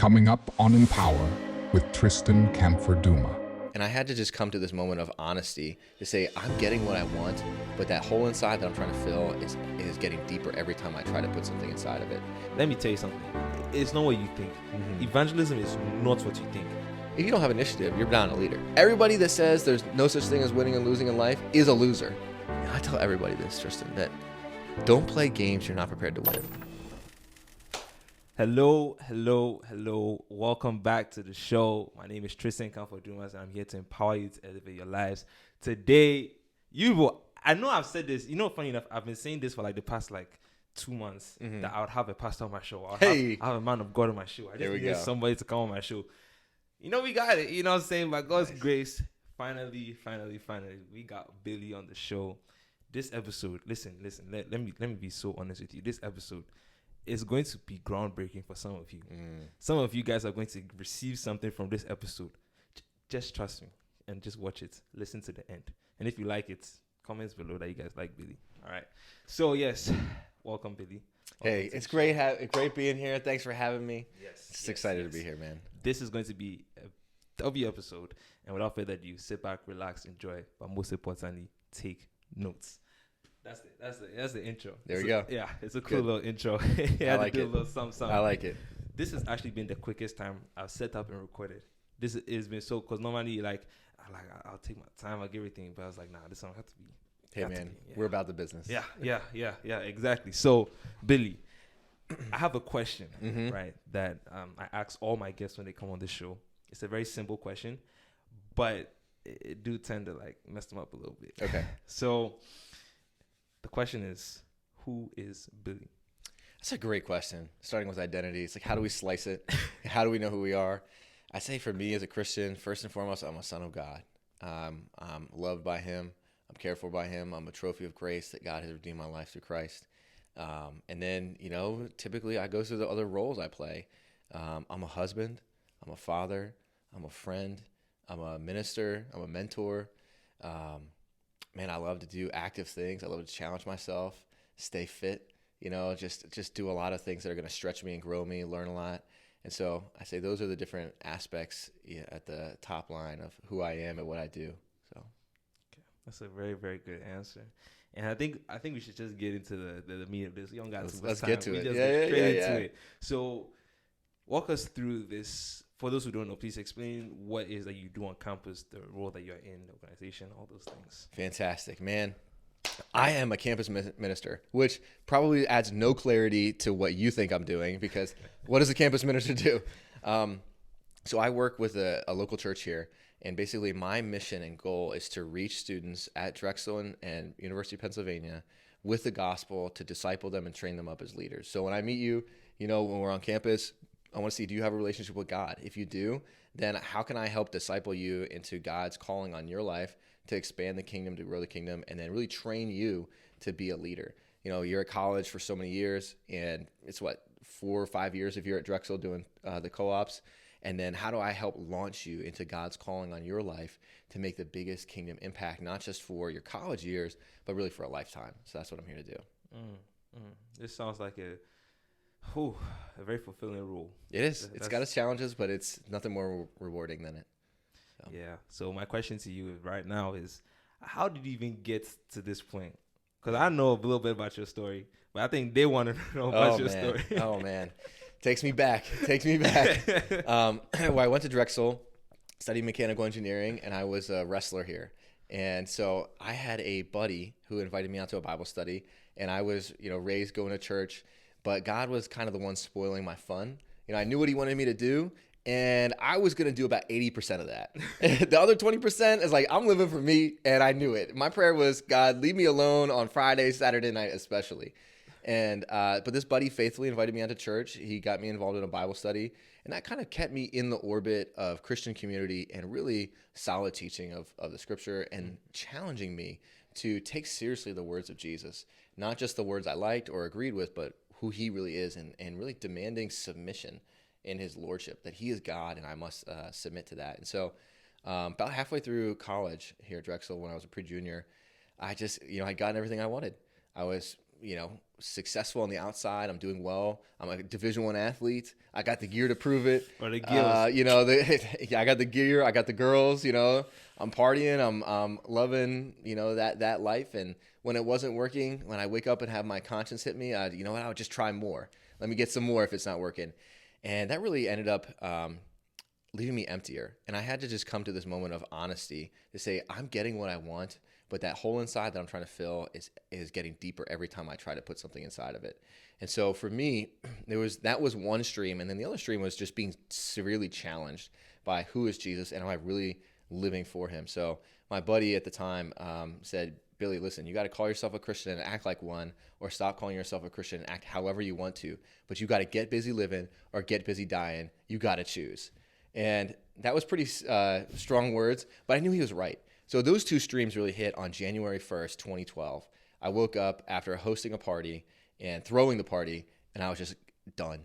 Coming up on Empower with Tristan Canfor-Dumas. And I had to just come to this moment of honesty to say, I'm getting what I want, but that hole inside that I'm trying to fill is getting deeper every time I try to put something inside of it. Let me tell you something. It's not what you think. Evangelism is not what you think. If you don't have initiative, you're not a leader. Everybody that says there's no such thing as winning and losing in life is a loser. And I tell everybody this, Tristan, that don't play games you're not prepared to win. Hello. Welcome back to the show. My name is Tristan Canfor-Dumas, and I'm here to empower you to elevate your lives. Today, I know I've said this. Funny enough, I've been saying this for like the past 2 months, that I would have a pastor on my show. I'll have a man of God on my show. I just need somebody to come on my show. We got it. You know what I'm saying? By God's grace, finally, we got Billy on the show. This episode, listen, let me be so honest with you. This episode is going to be groundbreaking for some of you. Some of you guys are going to receive something from this episode. Just trust me and just watch it. Listen to the end. And if you like it, comments below that you guys like Billy. All right. So, yes, welcome, Billy. Hey, it's great being here. Thanks for having me. Yes. Excited to be here, man. This is going to be a W episode. And without further ado, sit back, relax, enjoy. But most importantly, take notes. That's the intro. There we go. Yeah, it's a cool little intro. I like it. A little something. I like it. This has actually been the quickest time I've set up and recorded. This has been so, because normally I'll take my time, I'll get everything, but I was like, nah, this one have to be. Hey man, we're about the business. Yeah, exactly. So Billy, I have a question, right? That I ask all my guests when they come on this show. It's a very simple question, but it do tend to mess them up a little bit. Okay. So the question is, who is Billy? That's a great question. Starting with identity. It's how do we slice it? How do we know who we are? I say for me as a Christian, first and foremost, I'm a son of God. I'm loved by him. I'm cared for by him. I'm a trophy of grace that God has redeemed my life through Christ. And then, typically I go through the other roles I play. I'm a husband. I'm a father. I'm a friend. I'm a minister. I'm a mentor. Man, I love to do active things. I love to challenge myself, stay fit, just do a lot of things that are going to stretch me and grow me, learn a lot. And so I say those are the different aspects at the top line of who I am and what I do. So, okay. That's a very, very good answer. And I think we should just get into the meat of this. You don't got too much time. Let's get to it. Just get straight into it. So walk us through this. For those who don't know, please explain what it is that you do on campus, the role that you're in, the organization, all those things. Fantastic, man. I am a campus minister, which probably adds no clarity to what you think I'm doing, because what does a campus minister do? So I work with a local church here, and basically my mission and goal is to reach students at Drexel and University of Pennsylvania with the gospel, to disciple them and train them up as leaders. So when I meet you, when we're on campus, I want to see, do you have a relationship with God? If you do, then how can I help disciple you into God's calling on your life to expand the kingdom, to grow the kingdom, and then really train you to be a leader? You're at college for so many years, and it's 4 or 5 years if you're at Drexel doing the co-ops. And then how do I help launch you into God's calling on your life to make the biggest kingdom impact, not just for your college years, but really for a lifetime? So that's what I'm here to do. This sounds like a very fulfilling role. It is. It's got its challenges, but it's nothing more rewarding than it. So. Yeah. So my question to you right now is, how did you even get to this point? Because I know a little bit about your story, but I think they want to know about your story. Oh, man. Takes me back. Well, I went to Drexel, studied mechanical engineering, and I was a wrestler here. And so I had a buddy who invited me out to a Bible study, and I was, raised going to church. But God was kind of the one spoiling my fun. I knew what he wanted me to do, and I was going to do about 80% of that. The other 20% is I'm living for me, and I knew it. My prayer was, God, leave me alone on Friday, Saturday night especially. And but this buddy faithfully invited me out to church. He got me involved in a Bible study, and that kind of kept me in the orbit of Christian community and really solid teaching of the scripture, and challenging me to take seriously the words of Jesus, not just the words I liked or agreed with, but who he really is, and really demanding submission in his lordship, that he is God and I must submit to that. And so about halfway through college here at Drexel, when I was a pre-junior, I just, I'd gotten everything I wanted. I was successful on the outside. I'm doing well. I'm a Division I athlete. I got the gear to prove it. Or the gills. I got the gear. I got the girls. I'm partying. I'm loving that life. And when it wasn't working, when I wake up and have my conscience hit me, I would just try more. Let me get some more if it's not working. And that really ended up leaving me emptier. And I had to just come to this moment of honesty to say, I'm getting what I want, but that hole inside that I'm trying to fill is getting deeper every time I try to put something inside of it. And so for me, that was one stream. And then the other stream was just being severely challenged by who is Jesus and am I really living for him? So my buddy at the time said, Billy, listen, you got to call yourself a Christian and act like one, or stop calling yourself a Christian and act however you want to. But you got to get busy living or get busy dying. You got to choose. And that was pretty strong words, but I knew he was right. So those two streams really hit on January 1st, 2012. I woke up after hosting a party and throwing the party, and I was just done.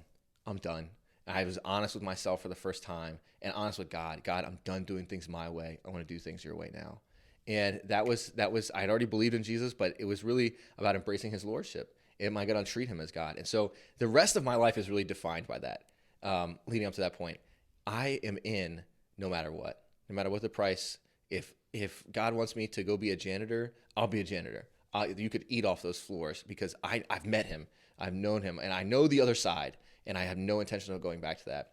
I'm done. And I was honest with myself for the first time and honest with God. God, I'm done doing things my way. I want to do things your way now. And that was I had already believed in Jesus, but it was really about embracing his lordship. Am I going to treat him as God? And so the rest of my life is really defined by that, leading up to that point. I am in no matter what the price. If God wants me to go be a janitor, I'll be a janitor. You could eat off those floors because I've met him. I've known him, and I know the other side, and I have no intention of going back to that.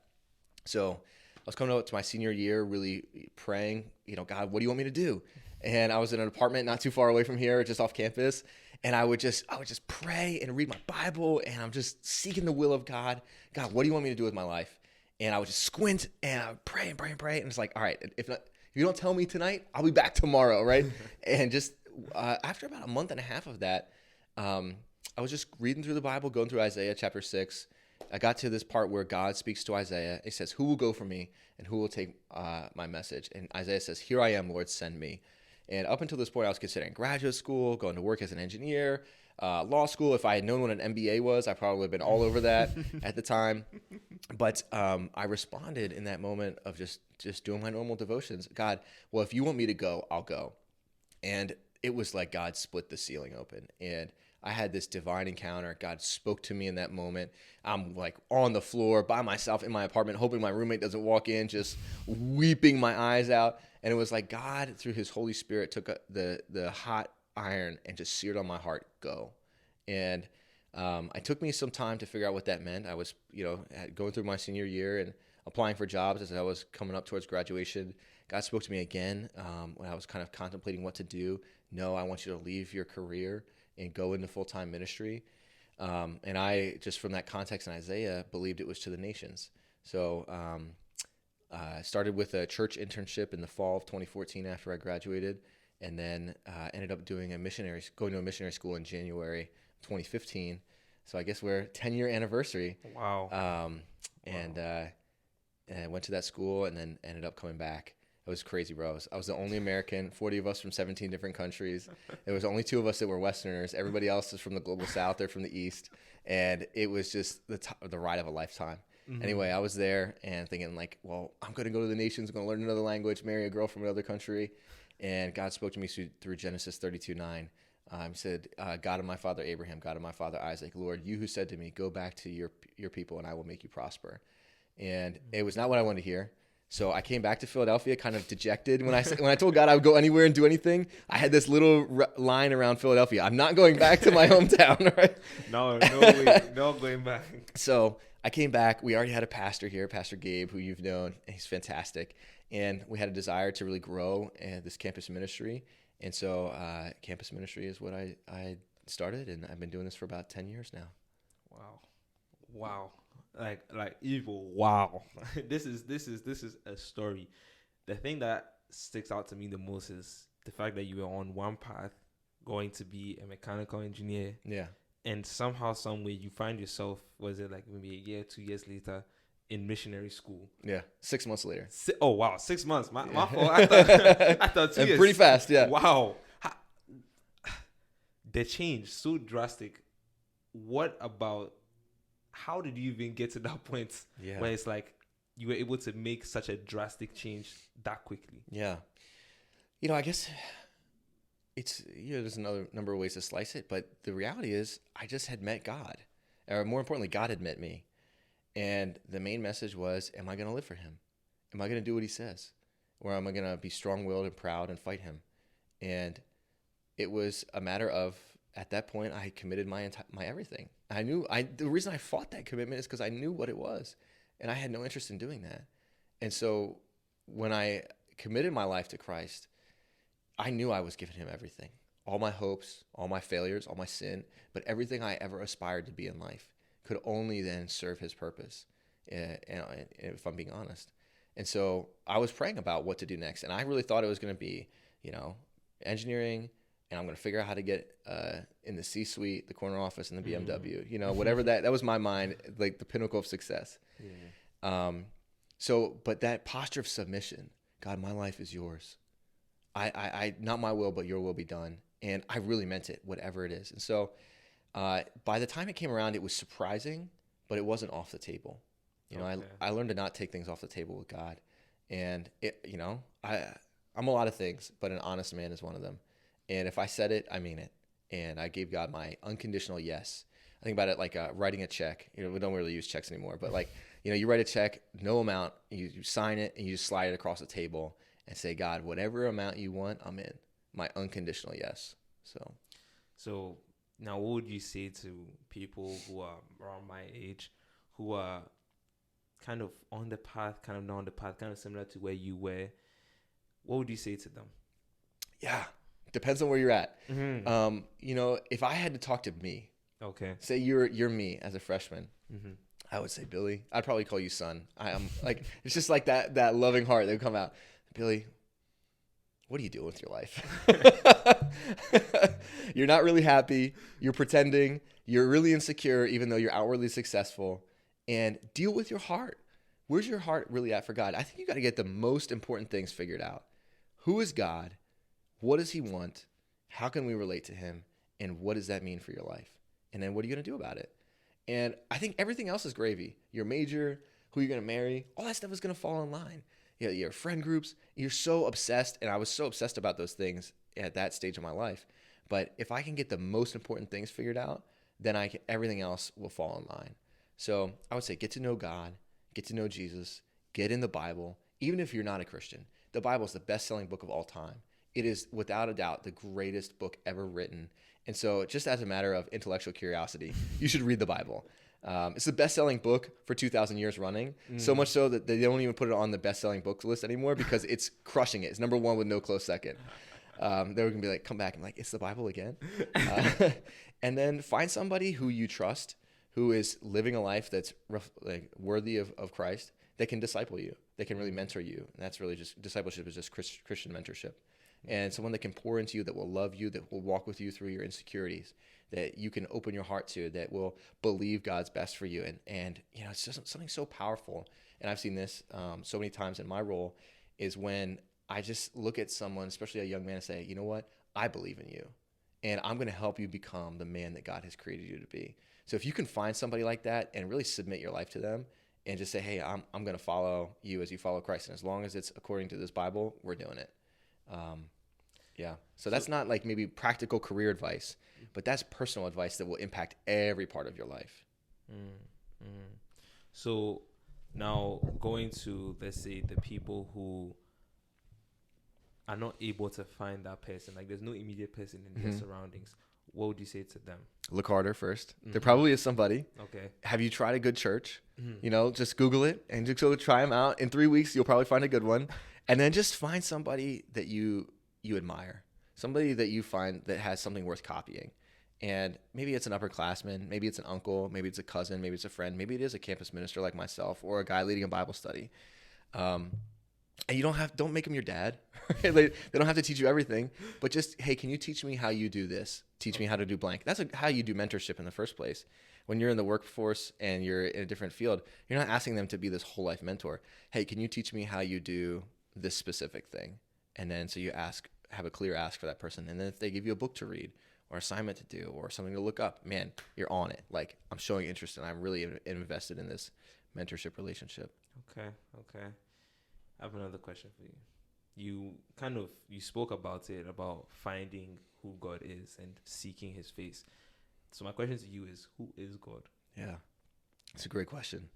So I was coming up to my senior year really praying, God, what do you want me to do? And I was in an apartment not too far away from here, just off campus. And I would just pray and read my Bible, and I'm just seeking the will of God. God, what do you want me to do with my life? And I would just squint and I would pray and pray and pray. And it's like, all right, if you don't tell me tonight, I'll be back tomorrow, right? And just after about a month and a half of that, I was just reading through the Bible, going through Isaiah chapter 6. I got to this part where God speaks to Isaiah. He says, who will go for me and who will take my message? And Isaiah says, here I am, Lord, send me. And up until this point, I was considering graduate school, going to work as an engineer, law school. If I had known what an MBA was, I probably would have been all over that at the time. But I responded in that moment of just doing my normal devotions. God, well, if you want me to go, I'll go. And it was like God split the ceiling open. And I had this divine encounter. God spoke to me in that moment. I'm like on the floor by myself in my apartment, hoping my roommate doesn't walk in, just weeping my eyes out. And it was like God, through his Holy Spirit, took the hot iron and just seared on my heart, go. And it took me some time to figure out what that meant. I was, going through my senior year and applying for jobs as I was coming up towards graduation. God spoke to me again when I was kind of contemplating what to do. No, I want you to leave your career and go into full-time ministry. And I, just from that context in Isaiah, believed it was to the nations. So I started with a church internship in the fall of 2014 after I graduated, and then ended up going to a missionary school in January 2015. So I guess we're 10-year anniversary. Wow. And I went to that school and then ended up coming back. It was crazy, bro. I was the only American, 40 of us from 17 different countries. There was only 2 of us that were Westerners. Everybody else is from the global South. They're from the East. And it was just the ride of a lifetime. Mm-hmm. Anyway, I was there and thinking like, well, I'm going to go to the nations, going to learn another language, marry a girl from another country. And God spoke to me through Genesis 32:9. He said, God of my father Abraham, God of my father Isaac, Lord, you who said to me, go back to your people and I will make you prosper. And it was not what I wanted to hear. So I came back to Philadelphia kind of dejected. When I told God I would go anywhere and do anything, I had this little line around Philadelphia. I'm not going back to my hometown, right? No way, no going back. So I came back. We already had a pastor here, Pastor Gabe, who you've known. He's fantastic. And we had a desire to really grow this campus ministry. And so campus ministry is what I started, and I've been doing this for about 10 years now. Wow. Like evil. Wow. This is a story. The thing that sticks out to me the most is the fact that you were on one path going to be a mechanical engineer. Yeah. And somehow, some way, you find yourself, was it like maybe a year, 2 years later, in missionary school? Yeah. 6 months later. Oh, wow. 6 months. My fault. I thought 2 years. Pretty fast, yeah. Wow. The change, so drastic. How did you even get to that point where it's like you were able to make such a drastic change that quickly? Yeah. I guess it's, there's another number of ways to slice it, but the reality is I just had met God, or more importantly, God had met me. And the main message was, am I going to live for him? Am I going to do what he says? Or am I going to be strong-willed and proud and fight him? And it was a matter of, at that point, I had committed my everything. The reason I fought that commitment is because I knew what it was, and I had no interest in doing that. And so when I committed my life to Christ, I knew I was giving him everything, all my hopes, all my failures, all my sin, but everything I ever aspired to be in life could only then serve his purpose, and if I'm being honest. And so I was praying about what to do next, and I really thought it was going to be, engineering, and I'm going to figure out how to get in the C-suite, the corner office, and the BMW, whatever that was my mind, like the pinnacle of success. Yeah. But that posture of submission, God, my life is yours. I not my will, but your will be done. And I really meant it, whatever it is. And so by the time it came around, it was surprising, but it wasn't off the table. I learned to not take things off the table with God. And, I'm a lot of things, but an honest man is one of them. And if I said it, I mean it. And I gave God my unconditional yes. I think about it like writing a check. We don't really use checks anymore, but you write a check, no amount, you sign it, and you just slide it across the table and say, God, whatever amount you want, I'm in. My unconditional yes. So now what would you say to people who are around my age, who are kind of on the path, kind of not on the path, kind of similar to where you were? What would you say to them? Yeah, depends on where you're at. Mm-hmm. If I had to talk to me, okay, say you're me as a freshman, mm-hmm. I would say, Billy, I'd probably call you son. I'm like, it's just like that loving heart that would come out. Billy, what are you doing with your life? You're not really happy. You're pretending. You're really insecure, even though you're outwardly successful. And deal with your heart. Where's your heart really at for God? I think you got to get the most important things figured out. Who is God? What does he want? How can we relate to him? And what does that mean for your life? And then what are you going to do about it? And I think everything else is gravy. Your major, who you're going to marry, all that stuff is going to fall in line. Your friend groups, you're so obsessed, and I was so obsessed about those things at that stage of my life. But if I can get the most important things figured out, then everything else will fall in line. So I would say get to know God, get to know Jesus, get in the Bible. Even if you're not a Christian, the Bible is the best-selling book of all time. It is, without a doubt, the greatest book ever written. And so just as a matter of intellectual curiosity, you should read the Bible. It's the best-selling book for 2,000 years running, so much so that they don't even put it on the best-selling books list anymore because it's crushing it. It's number one with no close second. They're going to be like, come back and like, it's the Bible again? And then find somebody who you trust, who is living a life that's worthy of Christ, that can disciple you, that can really mentor you. And that's really just, discipleship is just Christian mentorship. And someone that can pour into you, that will love you, that will walk with you through your insecurities, that you can open your heart to, that will believe God's best for you. And it's just something so powerful. And I've seen this so many times in my role, is when I just look at someone, especially a young man, and say, you know what? I believe in you. And I'm going to help you become the man that God has created you to be. So if you can find somebody like that and really submit your life to them and just say, hey, I'm going to follow you as you follow Christ. And as long as it's according to this Bible, we're doing it. So that's not like maybe practical career advice, but that's personal advice that will impact every part of your life. So now going to, let's say, the people who are not able to find that person, like there's no immediate person in their surroundings, what would you say to them? Look harder first. There probably is somebody. Okay. Have you tried a good church? Just Google it and just go try them out. In 3 weeks, you'll probably find a good one. And then just find somebody that you admire, somebody that you find that has something worth copying. And maybe it's an upperclassman, maybe it's an uncle, maybe it's a cousin, maybe it's a friend, maybe it is a campus minister like myself or a guy leading a Bible study. And you don't make them your dad. They don't have to teach you everything, but just, hey, can you teach me how you do this? Teach me how to do blank. That's how you do mentorship in the first place. When you're in the workforce and you're in a different field, you're not asking them to be this whole life mentor. Hey, can you teach me how you do this specific thing? And then so you have a clear ask for that person. And then if they give you a book to read or assignment to do or something to look up, man, you're on it. Like, I'm showing interest and I'm really invested in this mentorship relationship. Okay. I have another question for you. you spoke about it, about finding who God is and seeking his face. So my question to you is, who is God? Yeah, it's a great question.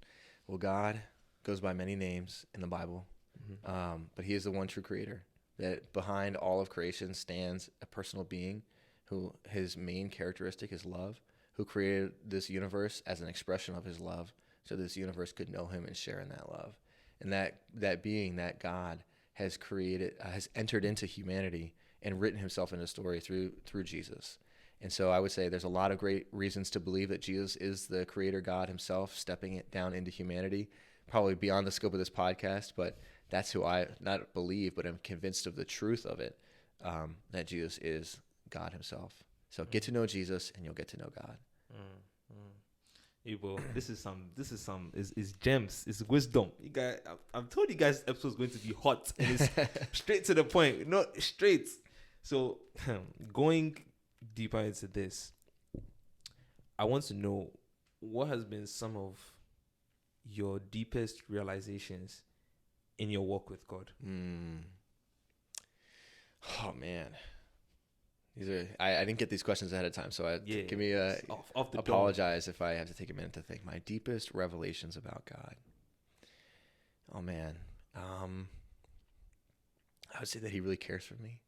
Well, God goes by many names in the Bible, but he is the one true creator. That behind all of creation stands a personal being who his main characteristic is love, who created this universe as an expression of his love so this universe could know him and share in that love. And that being, that God, has entered into humanity and written himself into story through Jesus. And so I would say there's a lot of great reasons to believe that Jesus is the creator God himself, stepping it down into humanity, probably beyond the scope of this podcast, but that's who I not believe, but I'm convinced of the truth of it, that Jesus is God himself. So get to know Jesus and you'll get to know God. Bro, this is gems, it's wisdom. You guys, I've told you guys this episode is going to be hot and it's straight to the point, not straight. So going deeper into this, I want to know what has been some of your deepest realizations in your walk with God. Oh man, these are I didn't get these questions ahead of time, so give me off the apologize if I have to take a minute to think. My deepest revelations about God. Oh man, I would say that he really cares for me.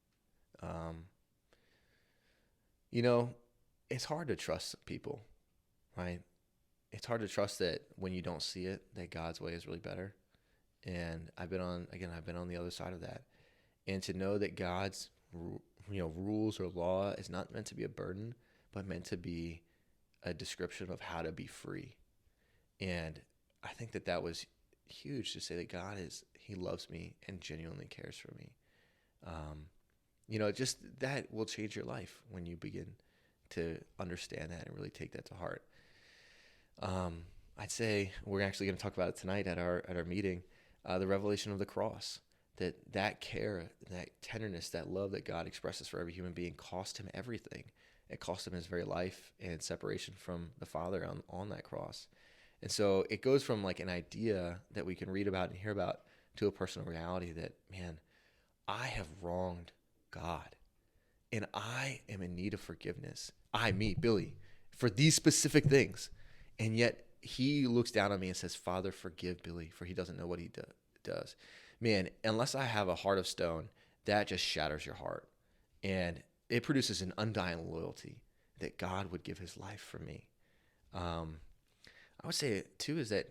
It's hard to trust people, right? It's hard to trust that when you don't see it, that God's way is really better. And I've been on the other side of that. And to know that God's rules or law is not meant to be a burden, but meant to be a description of how to be free. And I think that was huge to say that he loves me and genuinely cares for me. Just that will change your life when you begin to understand that and really take that to heart. I'd say we're actually going to talk about it tonight at our meeting, the revelation of the cross, that care, that tenderness, that love that God expresses for every human being cost him everything. It cost him his very life and separation from the Father on that cross. And so it goes from like an idea that we can read about and hear about to a personal reality that, man, I have wronged God and I am in need of forgiveness. Me, Billy, for these specific things. And yet he looks down on me and says, Father, forgive Billy, for he doesn't know what he does. Man, unless I have a heart of stone, that just shatters your heart. And it produces an undying loyalty that God would give his life for me. I would say too is that,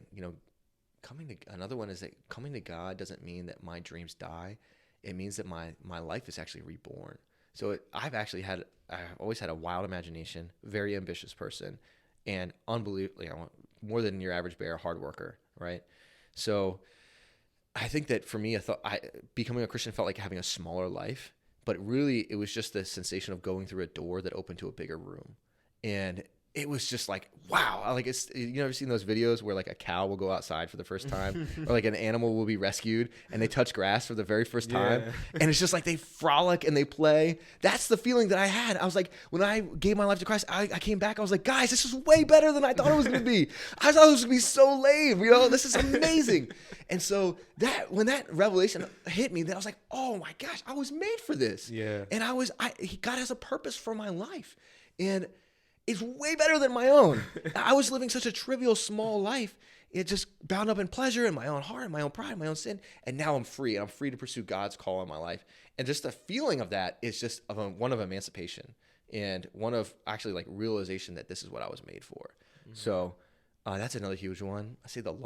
another one is that coming to God doesn't mean that my dreams die. It means that my life is actually reborn. So I've always had a wild imagination, very ambitious person, and unbelievably, more than your average bear, hard worker, right? So I think that for me, becoming a Christian felt like having a smaller life, but really it was just the sensation of going through a door that opened to a bigger room. And it was just like, wow. Like you ever seen those videos where like a cow will go outside for the first time or like an animal will be rescued and they touch grass for the very first time. Yeah. And it's just like they frolic and they play. That's the feeling that I had. I was like, when I gave my life to Christ, I came back. I was like, guys, this is way better than I thought it was going to be. I thought it was going to be so lame. This is amazing. And so when that revelation hit me, then I was like, oh my gosh, I was made for this. Yeah. And God has a purpose for my life. And it's way better than my own. I was living such a trivial, small life. It just bound up in pleasure and my own heart and my own pride and my own sin. And now I'm free. And I'm free to pursue God's call in my life. And just the feeling of that is just one of emancipation and one of actually like realization that this is what I was made for. Mm-hmm. So that's another huge one. I say the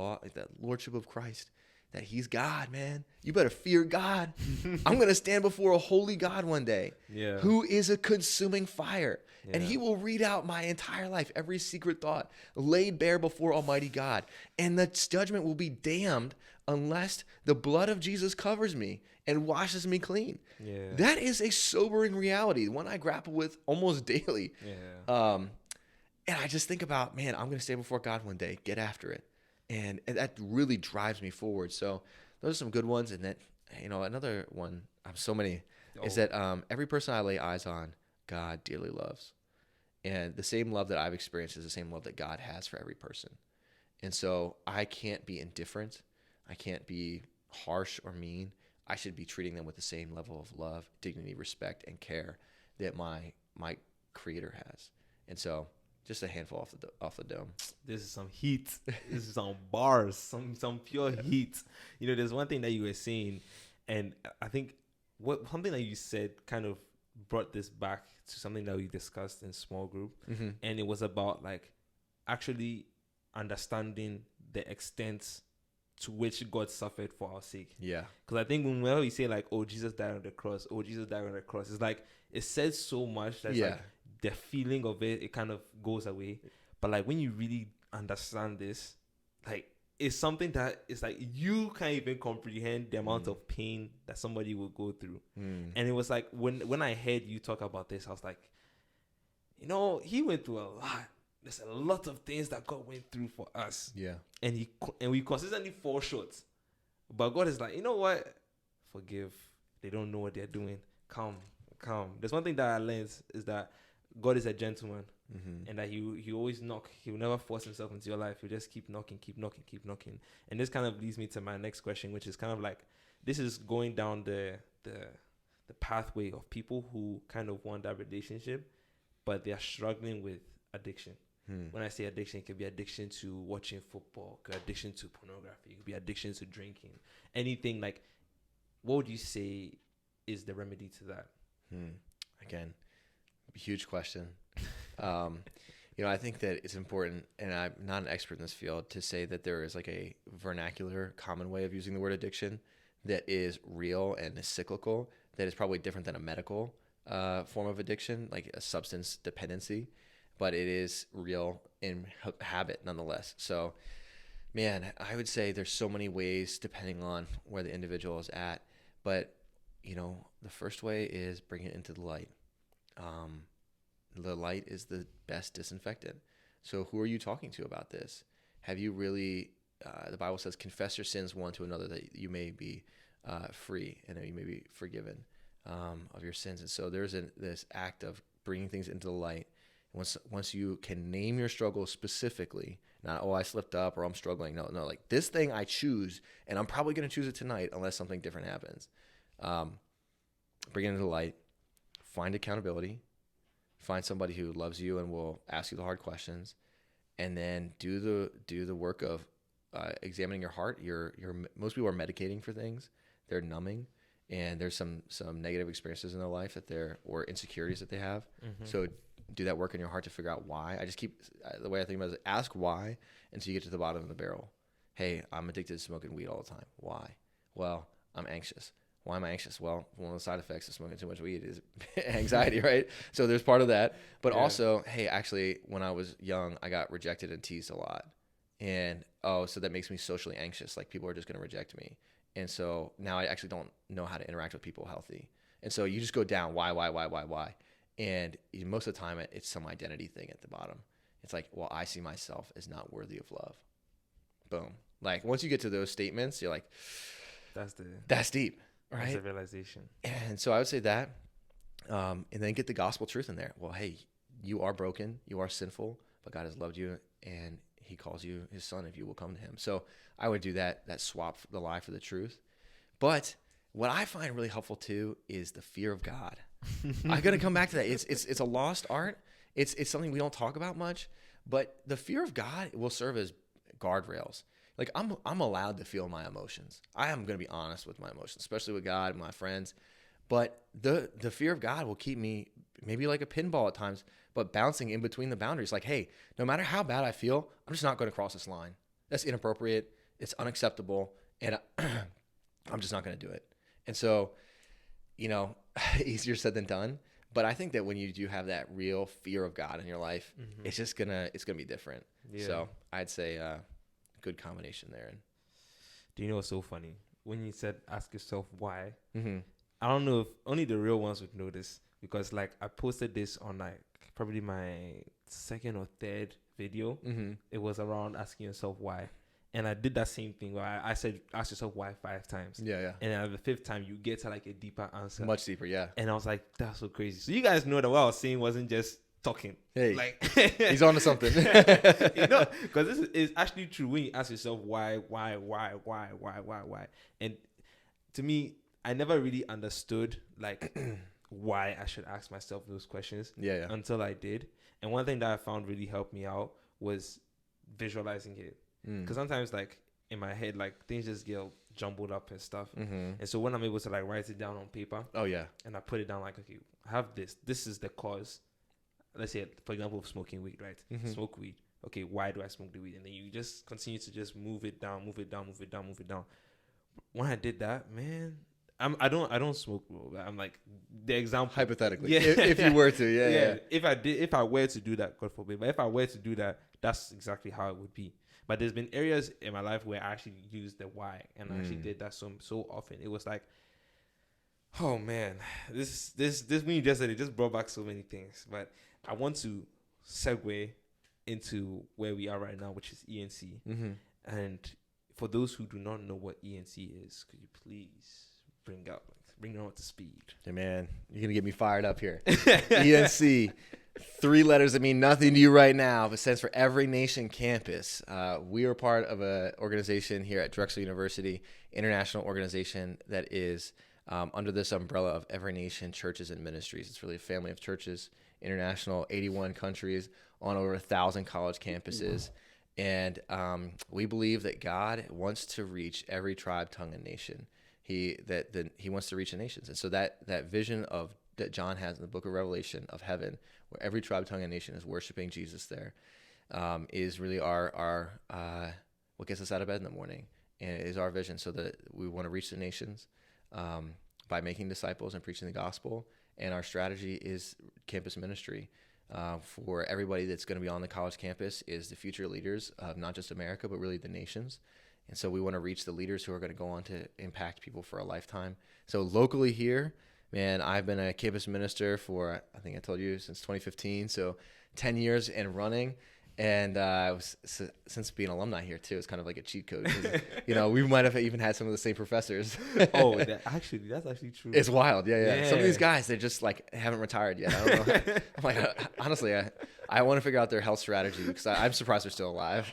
lordship of Christ. That he's God, man. You better fear God. I'm going to stand before a holy God one day who is a consuming fire. Yeah. And he will read out my entire life, every secret thought laid bare before Almighty God. And the judgment will be damned unless the blood of Jesus covers me and washes me clean. Yeah. That is a sobering reality, one I grapple with almost daily. Yeah. And I just think about, man, I'm going to stand before God one day, get after it. And that really drives me forward. So those are some good ones. And that, another one, so many, is that every person I lay eyes on, God dearly loves. And the same love that I've experienced is the same love that God has for every person. And so I can't be indifferent. I can't be harsh or mean. I should be treating them with the same level of love, dignity, respect, and care that my creator has. And so just a handful off the dome. This is some heat. This is some bars, some pure heat. You know, there's one thing that you were saying, and I think something that you said kind of brought this back to something that we discussed in small group, and it was about like actually understanding the extent to which God suffered for our sake. Yeah. Because I think whenever we say like, oh, Jesus died on the cross, oh, Jesus died on the cross, it's like it says so much that like the feeling of it kind of goes away. But like when you really understand this, like it's something that it's like you can't even comprehend the amount of pain that somebody will go through. And it was like when I heard you talk about this, I was like, you know, he went through a lot. There's a lot of things that God went through for us. Yeah. And we consistently fall short. But God is like, you know what? Forgive. They don't know what they're doing. Come. There's one thing that I learned is that God is a gentleman, and that he always knock. He will never force himself into your life. He'll just keep knocking. And this kind of leads me to my next question, which is kind of like, this is going down the pathway of people who kind of want that relationship, but they are struggling with addiction. When I say addiction, it could be addiction to watching football, it could be addiction to pornography, it could be addiction to drinking, anything. Like, what would you say is the remedy to that? Again, huge question. I think that it's important, and I'm not an expert in this field, to say that there is like a vernacular, common way of using the word addiction that is real and is cyclical, that is probably different than a medical form of addiction, like a substance dependency, but it is real in habit nonetheless. So, man, I would say there's so many ways depending on where the individual is at, but the first way is bring it into the light. The light is the best disinfectant. So who are you talking to about this? Have you really, the Bible says, confess your sins one to another that you may be free and that you may be forgiven of your sins. And so there's this act of bringing things into the light. Once you can name your struggle specifically, not, oh, I slipped up or I'm struggling. No, like this thing I choose, and I'm probably going to choose it tonight unless something different happens. Bring it into the light, find accountability, find somebody who loves you and will ask you the hard questions, and then do the work of examining your heart. Most people are medicating for things. They're numbing, and there's some negative experiences in their life or insecurities that they have. So do that work in your heart to figure out why. The way I think about it is ask why until you get to the bottom of the barrel. Hey, I'm addicted to smoking weed all the time. Why? Well, I'm anxious. Why am I anxious? Well, one of the side effects of smoking too much weed is anxiety, right? So there's part of that. But also, hey, actually, when I was young, I got rejected and teased a lot. And, so that makes me socially anxious. Like, people are just going to reject me. And so now I actually don't know how to interact with people healthy. And so you just go down, why? And most of the time, it's some identity thing at the bottom. It's like, well, I see myself as not worthy of love. Boom. Like, once you get to those statements, you're like, that's deep. Right? That's a realization. And so I would say that, and then get the gospel truth in there. Well, hey, you are broken, you are sinful, but God has loved you, and he calls you his son if you will come to him. So I would do that swap the lie for the truth. But what I find really helpful too is the fear of God. I'm going to come back to that. It's a lost art. It's something we don't talk about much, but the fear of God will serve as guardrails. Like, I'm allowed to feel my emotions. I am going to be honest with my emotions, especially with God and my friends. But the fear of God will keep me maybe like a pinball at times, but bouncing in between the boundaries. Like, hey, no matter how bad I feel, I'm just not going to cross this line. That's inappropriate. It's unacceptable. And I'm just not going to do it. And so, easier said than done. But I think that when you do have that real fear of God in your life, it's just going to be different. Yeah. So I'd say, good combination there. Do you know what's so funny? When you said ask yourself why, I don't know if only the real ones would know this, because like I posted this on like probably my second or third video. It was around asking yourself why, and I did that same thing where I said ask yourself why 5 times. Yeah. And at the 5th time you get to like a deeper answer, much deeper. Yeah. And I was like, that's so crazy. So you guys know that what I was saying wasn't just talking. Hey, like he's on to something. Because this is actually true when you ask yourself why, and to me, I never really understood like why I should ask myself those questions until I did. And one thing that I found really helped me out was visualizing it. Because sometimes like in my head, like things just get jumbled up and stuff. And so when I'm able to like write it down on paper, and I put it down like, okay, I have this is the cause. Let's say, for example, of smoking weed, right? Smoke weed. Okay, why do I smoke the weed? And then you just continue to just move it down. When I did that, man, I don't smoke, bro. I'm like the example. Hypothetically, yeah. if you were to, If I were to do that, God forbid, but if I were to do that, that's exactly how it would be. But there's been areas in my life where I actually used the why, and I actually did that so often. It was like, oh man, this when you just said it, just brought back so many things. But I want to segue into where we are right now, which is ENC. And for those who do not know what ENC is, could you please bring them up to speed? Hey man, you're gonna get me fired up here. ENC, 3 letters that mean nothing to you right now, but stands for Every Nation Campus. We are part of an organization here at Drexel University, international organization that is under this umbrella of Every Nation Churches and Ministries. It's really a family of churches, international, 81 countries, on over 1,000 college campuses. And we believe that God wants to reach every tribe, tongue, and nation. He wants to reach the nations. And so that vision that John has in the book of Revelation of heaven, where every tribe, tongue, and nation is worshiping Jesus there, is really our what gets us out of bed in the morning, and it is our vision. So that we want to reach the nations by making disciples and preaching the gospel. And our strategy is campus ministry. For everybody that's going to be on the college campus is the future leaders of not just America, but really the nations. And so we want to reach the leaders who are going to go on to impact people for a lifetime. So locally here, man, I've been a campus minister for, I think I told you, since 2015. So 10 years and running. And since being alumni here too, it's kind of like a cheat code. We might have even had some of the same professors. Oh, that's actually true. It's wild, yeah. Some of these guys, they just like haven't retired yet. I don't know. I'm like, honestly, I want to figure out their health strategy because I'm surprised they're still alive.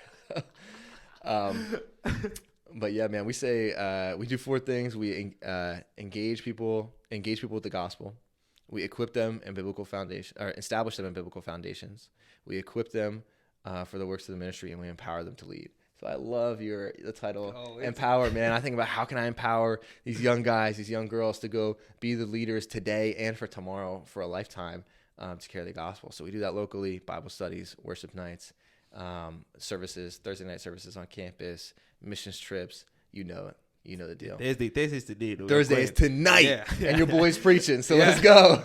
But yeah, man, we say we do 4 things. We engage people with the gospel. We equip them in biblical foundation, or establish them in biblical foundations. We equip them for the works of the ministry, and we empower them to lead. So I love the title, Empower, man. I think about how can I empower these young guys, these young girls to go be the leaders today and for tomorrow, for a lifetime, to carry the gospel. So we do that locally, Bible studies, worship nights, services, Thursday night services on campus, missions trips. You know it. You know the deal. Thursday's today, though. Thursday is tonight, and your boy's preaching, so let's go.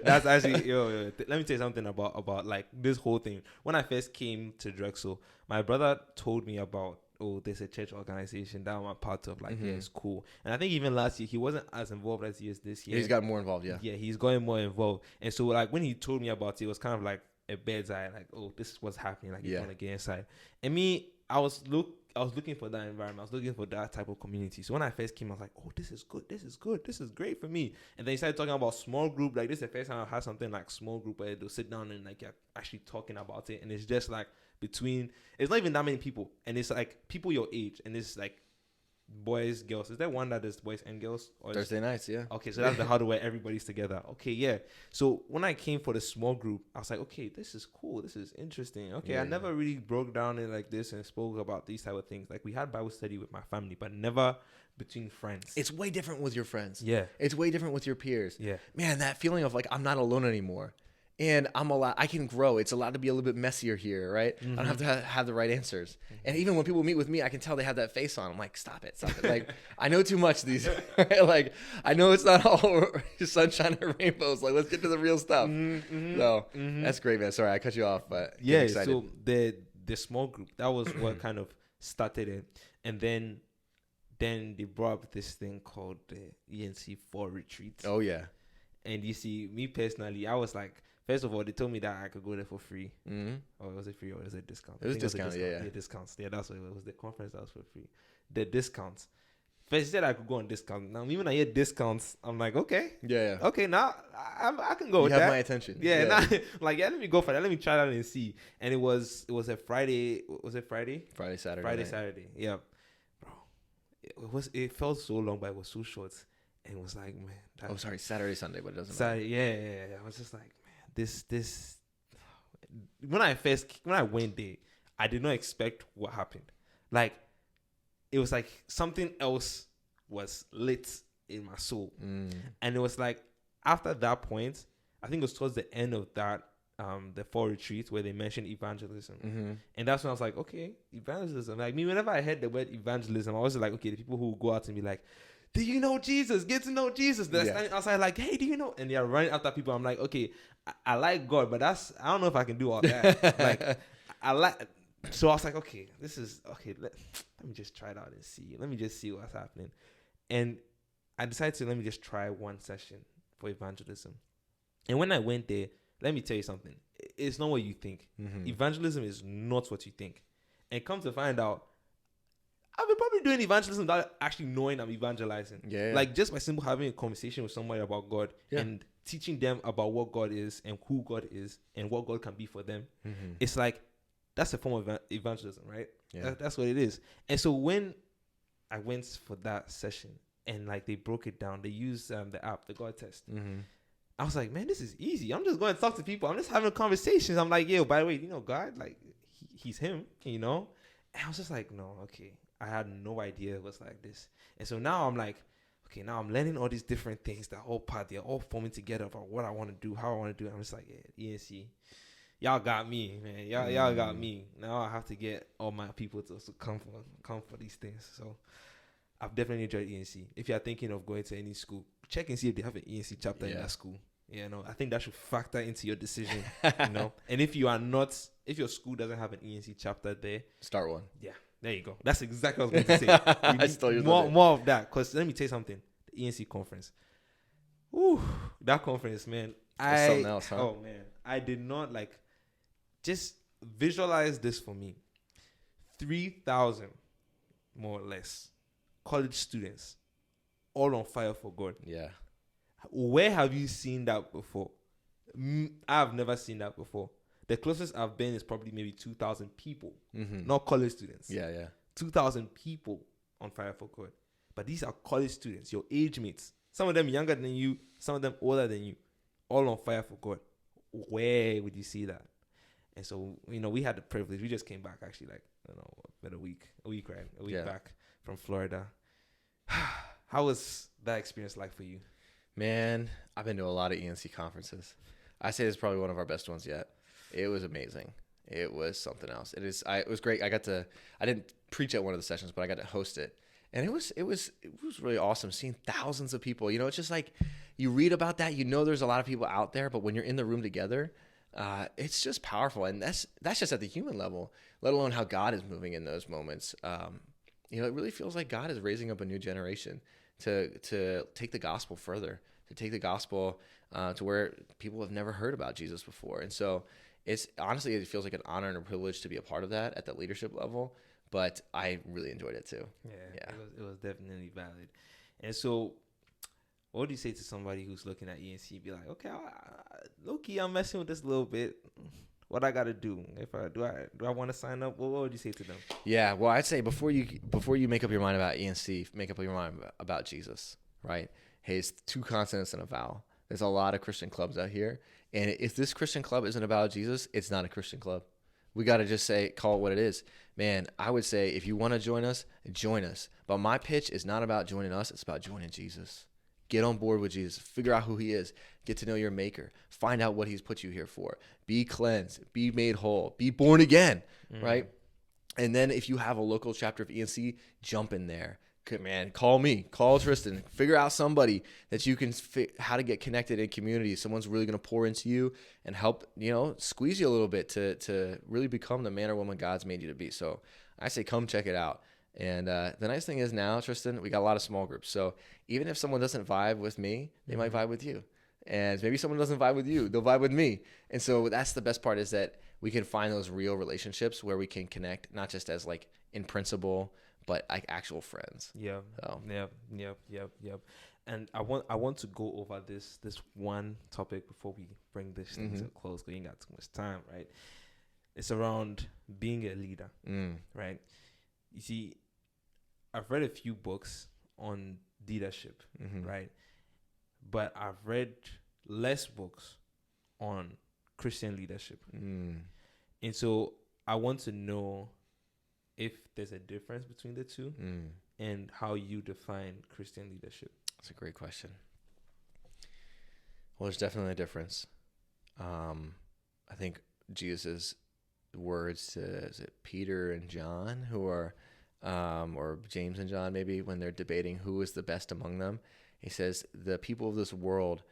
That's actually let me tell you something about like this whole thing. When I first came to Drexel, my brother told me about there's a church organization that I'm a part of. Like, yeah, it's cool. And I think even last year he wasn't as involved as he is this year. He's gotten more involved, yeah, he's going more involved. And so like when he told me about it, it was kind of like a bird's eye, like, this is what's happening. Like, you want to get inside. And me, I was looking for that environment. I was looking for that type of community. So when I first came, I was like, this is good. This is good. This is great for me. And then he started talking about small group. Like, this is the first time I've had something like small group where they'll sit down and like you're actually talking about it. And it's just like it's not even that many people. And it's like people your age. And it's like boys, girls. Is there one that is boys and girls? Or Thursday nights, yeah. Okay, so that's the huddle where everybody's together. Okay, yeah. So when I came for the small group, I was like, okay, this is cool. This is interesting. Okay, I never really broke down it like this and spoke about these type of things. Like, we had Bible study with my family, but never between friends. It's way different with your friends. Yeah. It's way different with your peers. Yeah. Man, that feeling of like, I'm not alone anymore. And I can grow. It's allowed to be a little bit messier here, right? I don't have to have the right answers. And even when people meet with me, I can tell they have that face on. I'm like, stop it. Like, I know too much these, right? Like, I know it's not all sunshine and rainbows. Like, let's get to the real stuff. So that's great, man. Sorry, I cut you off, but yeah. So the small group, that was what kind of started it. And then they brought up this thing called the ENC 4 retreats. Oh yeah. And you see, me personally, I was like, first of all, they told me that I could go there for free. Or was it free or was it discount? It was discount, yeah. Yeah, discounts. Yeah, that's what it was. The conference that was for free. The discounts. First, he said I could go on discount. Now, even I hear discounts, I'm like, okay. Yeah. Okay, now I can go with that. You have my attention. Yeah. Now, like, let me go for that. Let me try that and see. And it was a Friday. Was it Friday? Saturday. Saturday. Yeah. Bro, it felt so long, but it was so short. And it was like, man. Oh, sorry, Saturday, Sunday, but it doesn't Saturday, yeah. I was just like, man, this. When I went there, I did not expect what happened. Like, it was like something else was lit in my soul. And it was like, after that point, I think it was towards the end of that, the fall retreat where they mentioned evangelism. And that's when I was like, okay, evangelism. Like me, whenever I heard the word evangelism, I was like, okay, the people who go out and be like, do you know Jesus? Get to know Jesus. They're standing outside like, hey, do you know? And they're running after people. I'm like, okay, I like God, but I don't know if I can do all that. Like, so I was like, okay, this is, okay, let me just try it out and see. Let me just see what's happening. And I decided to let me just try one session for evangelism. And when I went there, let me tell you something. It's not what you think. Evangelism is not what you think. And come to find out, I've been probably doing evangelism without actually knowing I'm evangelizing. Yeah. Like just by simply having a conversation with somebody about God and teaching them about what God is and who God is and what God can be for them. It's like, that's a form of evangelism, right? Yeah. That's what it is. And so when I went for that session and like they broke it down, they used the app, the God test. I was like, man, this is easy. I'm just going to talk to people. I'm just having conversations. I'm like, yo, by the way, you know, God, like he's him, you know? And I was just like, no, okay. I had no idea it was like this. And so now I'm like, okay, now I'm learning all they're all forming together about what I want to do, how I want to do it. I'm just like, yeah, ENC, y'all got me, man. Y'all got me. Now I have to get all my people to also come for these things. So I've definitely enjoyed ENC. If you're thinking of going to any school, check and see if they have an ENC chapter in that school. You know, I think that should factor into your decision, you know. And if your school doesn't have an ENC chapter there, start one. Yeah. There you go. That's exactly what I was going to say. I still use more of that. Because let me tell you something. The ENC conference. Ooh, that conference, man. Something else, huh? Oh, man. I did not just visualize this for me. 3,000, more or less, college students, all on fire for God. Yeah. Where have you seen that before? I've never seen that before. The closest I've been is probably maybe 2,000 people, not college students. Yeah. 2,000 people on fire for God. But these are college students, your age mates. Some of them younger than you, some of them older than you, all on fire for God. Where would you see that? And so, you know, we had the privilege. We just came back actually about a week back from Florida. How was that experience like for you? Man, I've been to a lot of ENC conferences. I say it's probably one of our best ones yet. It was amazing. It was something else. It was great. I didn't preach at one of the sessions, but I got to host it. And it was really awesome seeing thousands of people. You know, it's just like you read about that, you know there's a lot of people out there, but when you're in the room together, it's just powerful. And that's just at the human level, let alone how God is moving in those moments. You know, it really feels like God is raising up a new generation to take the gospel further, to take the gospel to where people have never heard about Jesus before. And so it feels like an honor and a privilege to be a part of that at the leadership level, but I really enjoyed it too. Yeah. It was definitely valid. And so what would you say to somebody who's looking at ENC, be like, okay, low-key, I'm messing with this a little bit. What I got to do? Do I want to sign up? What would you say to them? Yeah, well, I'd say before you make up your mind about ENC, make up your mind about Jesus, right? Hey, it's 2 consonants and a vowel. There's a lot of Christian clubs out here. And if this Christian club isn't about Jesus, it's not a Christian club. We got to just call it what it is. Man, I would say if you want to join us, join us. But my pitch is not about joining us. It's about joining Jesus. Get on board with Jesus. Figure out who he is. Get to know your maker. Find out what he's put you here for. Be cleansed. Be made whole. Be born again, right? And then if you have a local chapter of ENC, jump in there. Man, call me, call Tristan, figure out somebody that you can how to get connected in community. Someone's really going to pour into you and help, squeeze you a little bit to really become the man or woman God's made you to be. So I say, come check it out. And the nice thing is now, Tristan, we got a lot of small groups. So even if someone doesn't vibe with me, they might vibe with you. And maybe someone doesn't vibe with you, they'll vibe with me. And so that's the best part, is that we can find those real relationships where we can connect, not just as like in principle, but like actual friends. Yeah. So. Yep. And I want to go over this one topic before we bring this thing to a close, because you ain't got too much time, right? It's around being a leader, right? You see, I've read a few books on leadership, right? But I've read less books on Christian leadership. And so I want to know if there's a difference between the two and how you define Christian leadership. That's a great question. Well, there's definitely a difference. I think Jesus' words to, is it Peter and John, who are, or James and John maybe, when they're debating who is the best among them, he says, the people of this world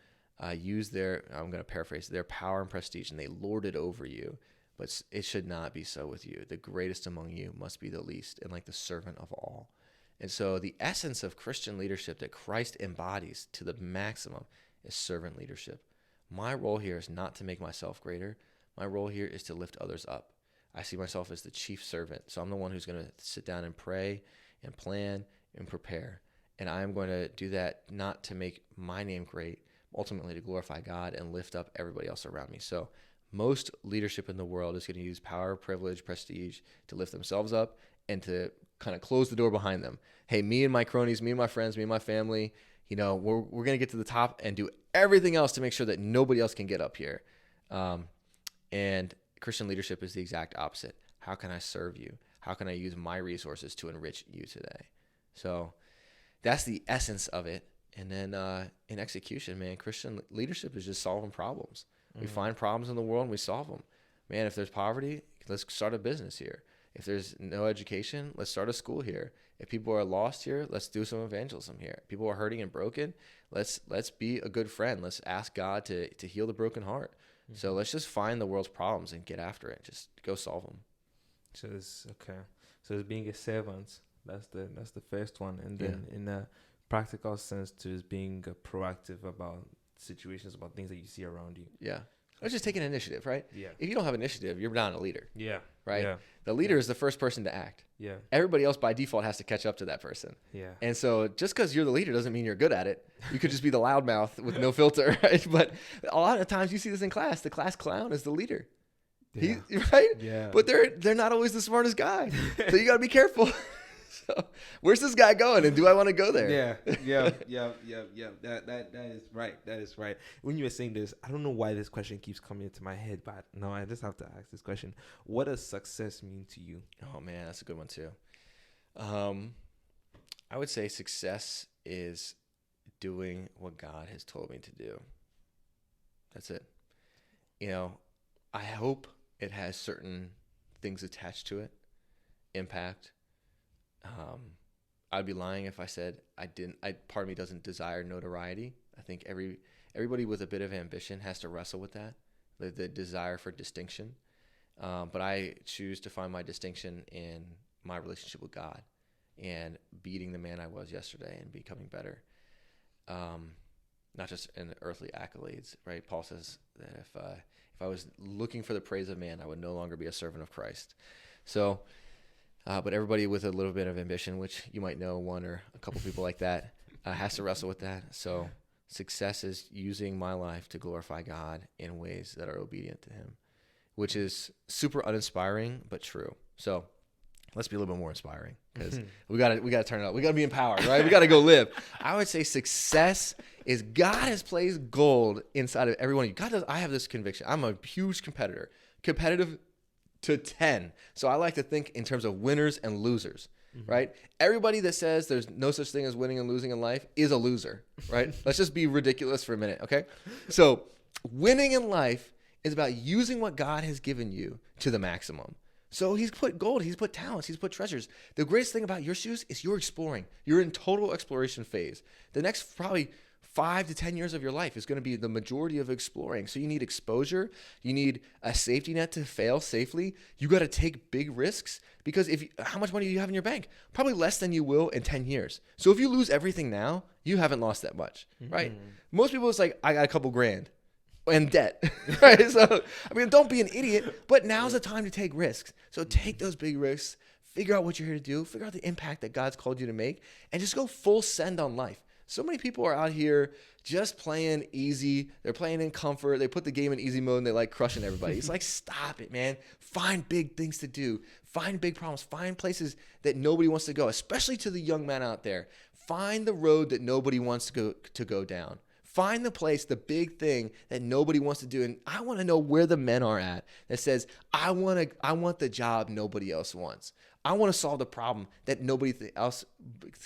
use their, I'm going to paraphrase, their power and prestige, and they lord it over you. But it should not be so with you. The greatest among you must be the least, and like the servant of all. And so the essence of Christian leadership that Christ embodies to the maximum is servant leadership. My role here is not to make myself greater. My role here is to lift others up. I see myself as the chief servant. So I'm the one who's going to sit down and pray and plan and prepare. And I'm going to do that not to make my name great, ultimately to glorify God and lift up everybody else around me. So most leadership in the world is going to use power, privilege, prestige to lift themselves up and to kind of close the door behind them. Hey, me and my cronies, me and my friends, me and my family, we're going to get to the top and do everything else to make sure that nobody else can get up here. And Christian leadership is the exact opposite. How can I serve you? How can I use my resources to enrich you today? So that's the essence of it. And then in execution, man, Christian leadership is just solving problems. We find problems in the world and we solve them. Man, if there's poverty, let's start a business here. If there's no education, let's start a school here. If people are lost here, let's do some evangelism here. If people are hurting and broken, let's be a good friend. Let's ask God to heal the broken heart. So let's just find the world's problems and get after it. Just go solve them. So it's okay. So it's being a servant. That's the first one. And then in a practical sense, to just being proactive about situations, about things that you see around you. Yeah. It's just taking initiative, right? Yeah. If you don't have initiative, you're not a leader. Yeah. Right? Yeah. The leader is the first person to act. Yeah. Everybody else by default has to catch up to that person. Yeah. And so just because you're the leader doesn't mean you're good at it. You could just be the loudmouth with no filter, right? But a lot of times you see this in class. The class clown is the leader. Yeah. Right? Yeah. But they're not always the smartest guy. So you got to be careful. So where's this guy going, and do I want to go there? Yeah. That is right. That is right. When you were saying this, I don't know why this question keeps coming into my head, but no, I just have to ask this question. What does success mean to you? Oh man, that's a good one too. I would say success is doing what God has told me to do. That's it. I hope it has certain things attached to it. Impact. I'd be lying if I said I didn't. Part of me doesn't desire notoriety. I think everybody with a bit of ambition has to wrestle with that, the desire for distinction. But I choose to find my distinction in my relationship with God and beating the man I was yesterday and becoming better. Not just in earthly accolades, right? Paul says that if I was looking for the praise of man, I would no longer be a servant of Christ. So. But everybody with a little bit of ambition, which you might know one or a couple people like that, has to wrestle with that. So success is using my life to glorify God in ways that are obedient to him, which is super uninspiring, but true. So let's be a little bit more inspiring, because we got to turn it up. We got to be empowered, right? We got to go live. I would say success is God has placed gold inside of every one of you. God does. I have this conviction. I'm a huge competitive to 10. So I like to think in terms of winners and losers, right? Everybody that says there's no such thing as winning and losing in life is a loser, right? Let's just be ridiculous for a minute, okay? So winning in life is about using what God has given you to the maximum. So he's put gold, he's put talents, he's put treasures. The greatest thing about your shoes is you're exploring. You're in total exploration phase. The next probably 5 to 10 years of your life is going to be the majority of exploring. So you need exposure. You need a safety net to fail safely. You got to take big risks, because how much money do you have in your bank? Probably less than you will in 10 years. So if you lose everything now, you haven't lost that much, right? Most people, it's like, I got a couple grand and debt, right? So, don't be an idiot, but now's the time to take risks. So take those big risks, figure out what you're here to do, figure out the impact that God's called you to make, and just go full send on life. So many people are out here just playing easy. They're playing in comfort. They put the game in easy mode and they like crushing everybody. It's like, stop it, man. Find big things to do. Find big problems. Find places that nobody wants to go, especially to the young men out there. Find the road that nobody wants to go down. Find the place, the big thing that nobody wants to do. And I want to know where the men are at that says, I want the job nobody else wants. I want to solve the problem that nobody else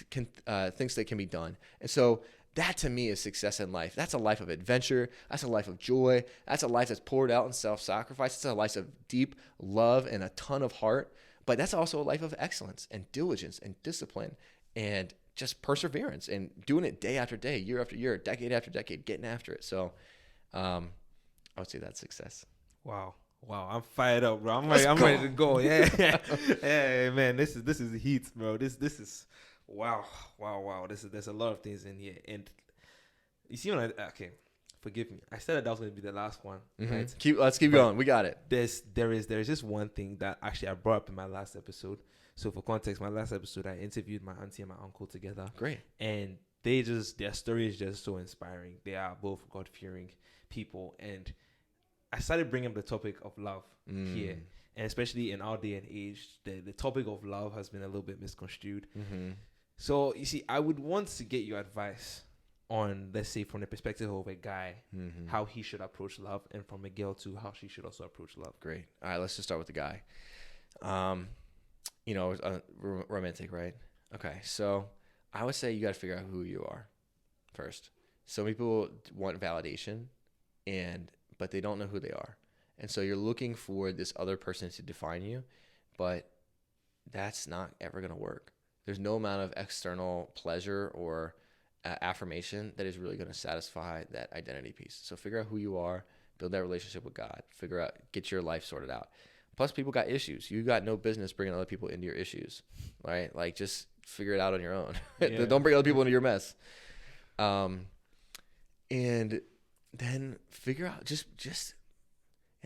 thinks that can be done. And so that to me is success in life. That's a life of adventure. That's a life of joy. That's a life that's poured out in self-sacrifice. It's a life of deep love and a ton of heart. But that's also a life of excellence and diligence and discipline and just perseverance and doing it day after day, year after year, decade after decade, getting after it. So I would say that's success. Wow. I'm fired up, bro. I'm ready to go. Yeah. Yeah, man. This is heat, bro. This is wow. There's a lot of things in here. And you see okay, forgive me. I said that was going to be the last one. Mm-hmm. Right? Let's keep going. We got it. There is just one thing that actually I brought up in my last episode. So for context, my last episode, I interviewed my auntie and my uncle together. Great. And their story is just so inspiring. They are both God-fearing people. And I started bringing up the topic of love here. And especially in our day and age, the topic of love has been a little bit misconstrued. Mm-hmm. So, you see, I would want to get your advice on, let's say, from the perspective of a guy, how he should approach love, and from a girl, too, how she should also approach love. Great. All right, let's just start with the guy. Romantic, right? Okay, so I would say you got to figure out who you are first. So many people want validation, but they don't know who they are. And so you're looking for this other person to define you, but that's not ever going to work. There's no amount of external pleasure or affirmation that is really going to satisfy that identity piece. So figure out who you are, build that relationship with God, get your life sorted out. Plus, people got issues. You got no business bringing other people into your issues, right? Like, just figure it out on your own. Yeah. Don't bring other people into your mess. And then figure out,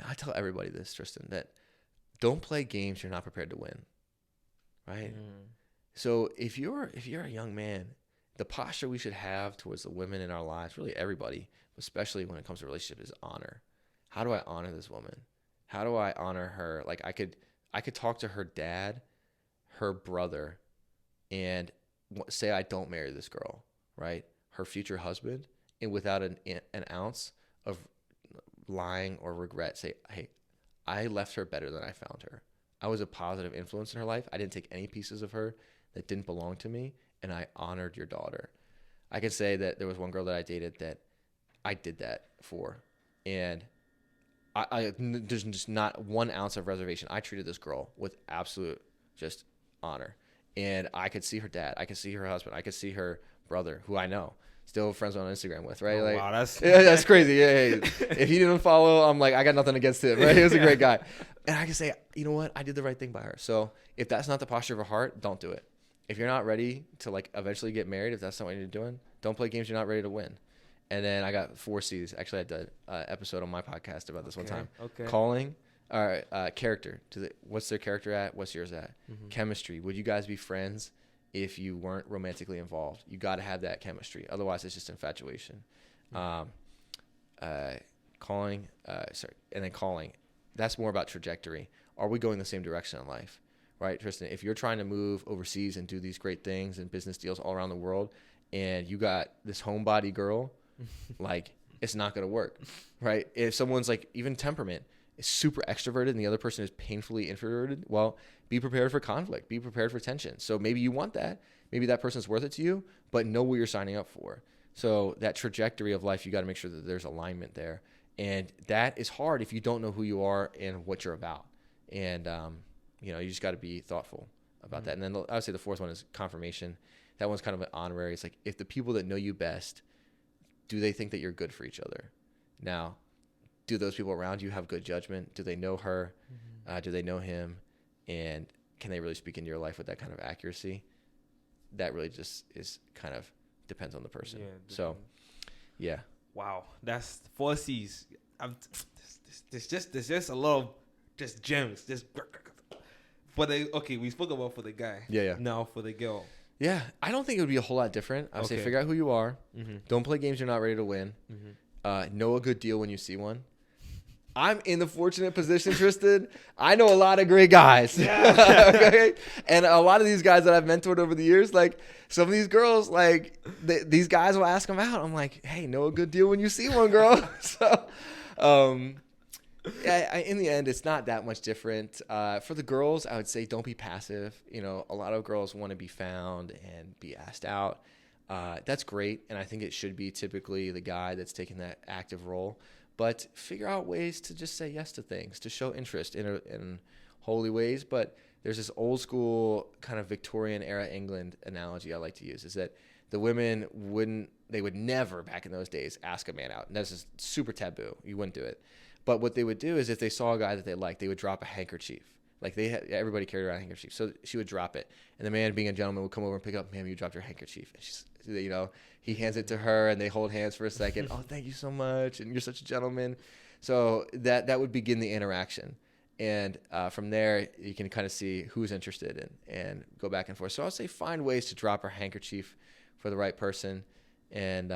I tell everybody this, Tristan, that don't play games you're not prepared to win, right? So if you're a young man, the posture we should have towards the women in our lives, really everybody, especially when it comes to relationship, is honor. How do I honor this woman? How do I honor her? Like, I could talk to her dad, her brother, and say I don't marry this girl, right? Her future husband, and without an ounce of lying or regret, say, hey, I left her better than I found her. I was a positive influence in her life. I didn't take any pieces of her that didn't belong to me, and I honored your daughter. I can say that there was one girl that I dated that I did that for, and there's just not 1 ounce of reservation. I treated this girl with absolute just honor. And I could see her dad. I could see her husband. I could see her brother, who I know. Still friends on Instagram with, right? Oh, wow, that's crazy. Yeah. If he didn't follow, I'm like, I got nothing against him, right? He was a great guy. And I can say, you know what? I did the right thing by her. So if that's not the posture of a heart, don't do it. If you're not ready to like eventually get married, if that's not what you're doing, don't play games you're not ready to win. And then I got 4 C's. Actually, I did an episode on my podcast about this one time. Okay. Calling, character. What's their character at? What's yours at? Mm-hmm. Chemistry. Would you guys be friends if you weren't romantically involved? You got to have that chemistry. Otherwise, it's just infatuation. Mm-hmm. Calling. And then calling. That's more about trajectory. Are we going the same direction in life? Right, Tristan? If you're trying to move overseas and do these great things and business deals all around the world, and you got this homebody girl, like, it's not going to work, right? If someone's like, even temperament is super extroverted and the other person is painfully introverted, well, be prepared for conflict, be prepared for tension. So maybe you want that, maybe that person's worth it to you, but know what you're signing up for. So that trajectory of life, you got to make sure that there's alignment there. And that is hard if you don't know who you are and what you're about. And, you just got to be thoughtful about that. And then I would say the 4th one is confirmation. That one's kind of an honorary. It's like, if the people that know you best, do they think that you're good for each other? Now, do those people around you have good judgment? Do they know her? Mm-hmm. Do they know him? And can they really speak into your life with that kind of accuracy? That really just is kind of depends on the person. Yeah, so, yeah. Wow, that's 4 C's. There's just a lot of just gems. We spoke about for the guy. Yeah. Now for the girl. Yeah, I don't think it would be a whole lot different. I would say figure out who you are. Mm-hmm. Don't play games you're not ready to win. Mm-hmm. Know a good deal when you see one. I'm in the fortunate position, Tristan. I know a lot of great guys. Yeah. Okay? And a lot of these guys that I've mentored over the years, like some of these girls, like these guys will ask them out. I'm like, hey, know a good deal when you see one, girl. So, in the end, it's not that much different. For the girls, I would say don't be passive. You know, a lot of girls want to be found and be asked out. That's great, and I think it should be typically the guy that's taking that active role. But figure out ways to just say yes to things, to show interest in holy ways. But there's this old school kind of Victorian era England analogy I like to use, is that the women would never back in those days ask a man out. And that's just super taboo. You wouldn't do it. But what they would do is if they saw a guy that they liked, they would drop a handkerchief. Like everybody carried around a handkerchief. So she would drop it. And the man, being a gentleman, would come over and pick up, ma'am, you dropped your handkerchief. And she's, you know, he hands it to her and they hold hands for a second. Oh, thank you so much. And you're such a gentleman. So that would begin the interaction. And from there, you can kind of see who's interested and go back and forth. So I'll say find ways to drop her handkerchief for the right person. And,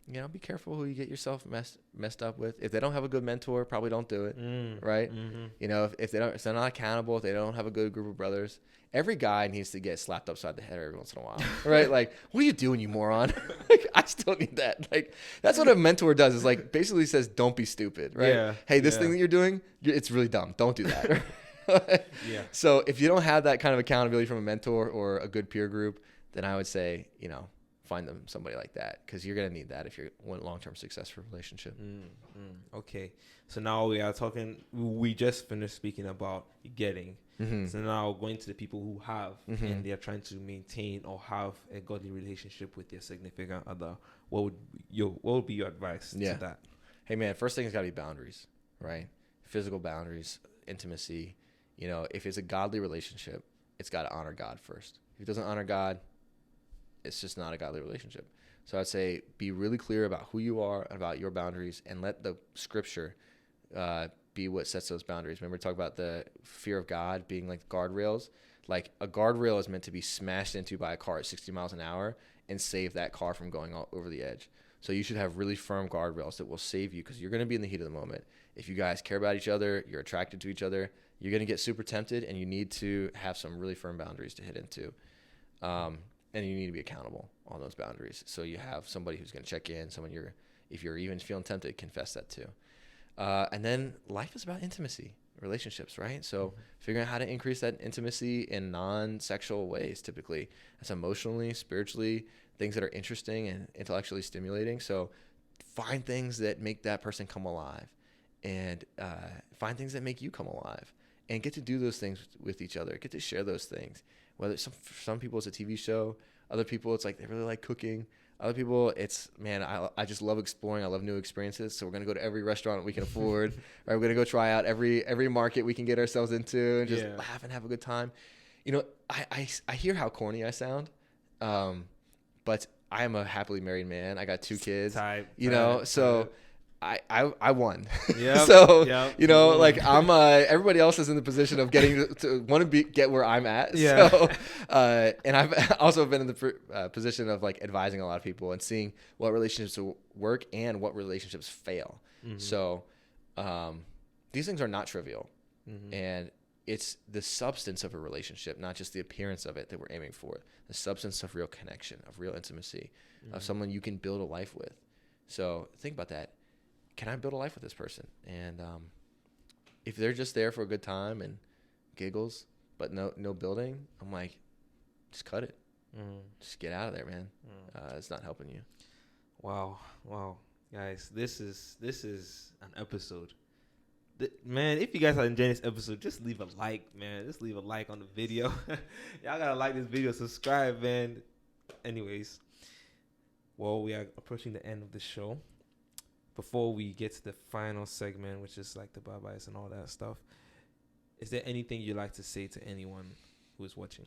you know, be careful who you get yourself messed up with. If they don't have a good mentor, probably don't do it, right? Mm-hmm. You know, if they're not accountable, if they don't have a good group of brothers, every guy needs to get slapped upside the head every once in a while, right? Like, what are you doing, you moron? Like, I still need that. Like, that's what a mentor does, is like basically says, don't be stupid, right? Yeah. Hey, this thing that you're doing, it's really dumb. Don't do that. Yeah. So if you don't have that kind of accountability from a mentor or a good peer group, then I would say, you know, find them somebody like that, because you're going to need that if you want long-term success for a relationship. Okay. So now we just finished speaking about getting. Mm-hmm. So now going to the people who have, and they're trying to maintain or have a godly relationship with their significant other. What would be your advice to that? Hey man, first thing has got to be boundaries, right? Physical boundaries, intimacy. You know, if it's a godly relationship, it's got to honor God first. If it doesn't honor God, it's just not a godly relationship. So I'd say be really clear about who you are, about your boundaries, and let the scripture be what sets those boundaries. Remember, talk about the fear of God being like guardrails. Like a guardrail is meant to be smashed into by a car at 60 miles an hour and save that car from going all over the edge. So you should have really firm guardrails that will save you, because you're going to be in the heat of the moment. If you guys care about each other, you're attracted to each other, you're going to get super tempted, and you need to have some really firm boundaries to hit into. And you need to be accountable on those boundaries. So you have somebody who's going to check in, if you're even feeling tempted, confess that too. And then life is about intimacy, relationships, right? So figuring out how to increase that intimacy in non-sexual ways, typically. That's emotionally, spiritually, things that are interesting and intellectually stimulating. So find things that make that person come alive, and find things that make you come alive, and get to do those things with each other. Get to share those things. Whether for some people it's a TV show, other people it's like they really like cooking. Other people it's, man, I just love exploring. I love new experiences. So we're gonna go to every restaurant we can afford. Right, we're gonna go try out every market we can get ourselves into and just laugh and have a good time. You know, I hear how corny I sound, but I am a happily married man. I got 2 kids. So. I won. Yep, so, you know, like I'm, everybody else is in the position of getting to want to get where I'm at. Yeah. So, and I've also been in the position of like advising a lot of people and seeing what relationships work and what relationships fail. Mm-hmm. So, these things are not trivial, and it's the substance of a relationship, not just the appearance of it, that we're aiming for. The substance of real connection, of real intimacy, of someone you can build a life with. So think about that. Can I build a life with this person? And if they're just there for a good time and giggles, but no building, I'm like, just cut it. Just get out of there, man. It's not helping you. Wow, guys, this is an episode. Man, if you guys are enjoying this episode, just leave a like, man. Just leave a like on the video. Y'all gotta like this video, subscribe, man. Anyways, well, we are approaching the end of the show. Before we get to the final segment, which is like the bye-byes and all that stuff, is there anything you'd like to say to anyone who is watching?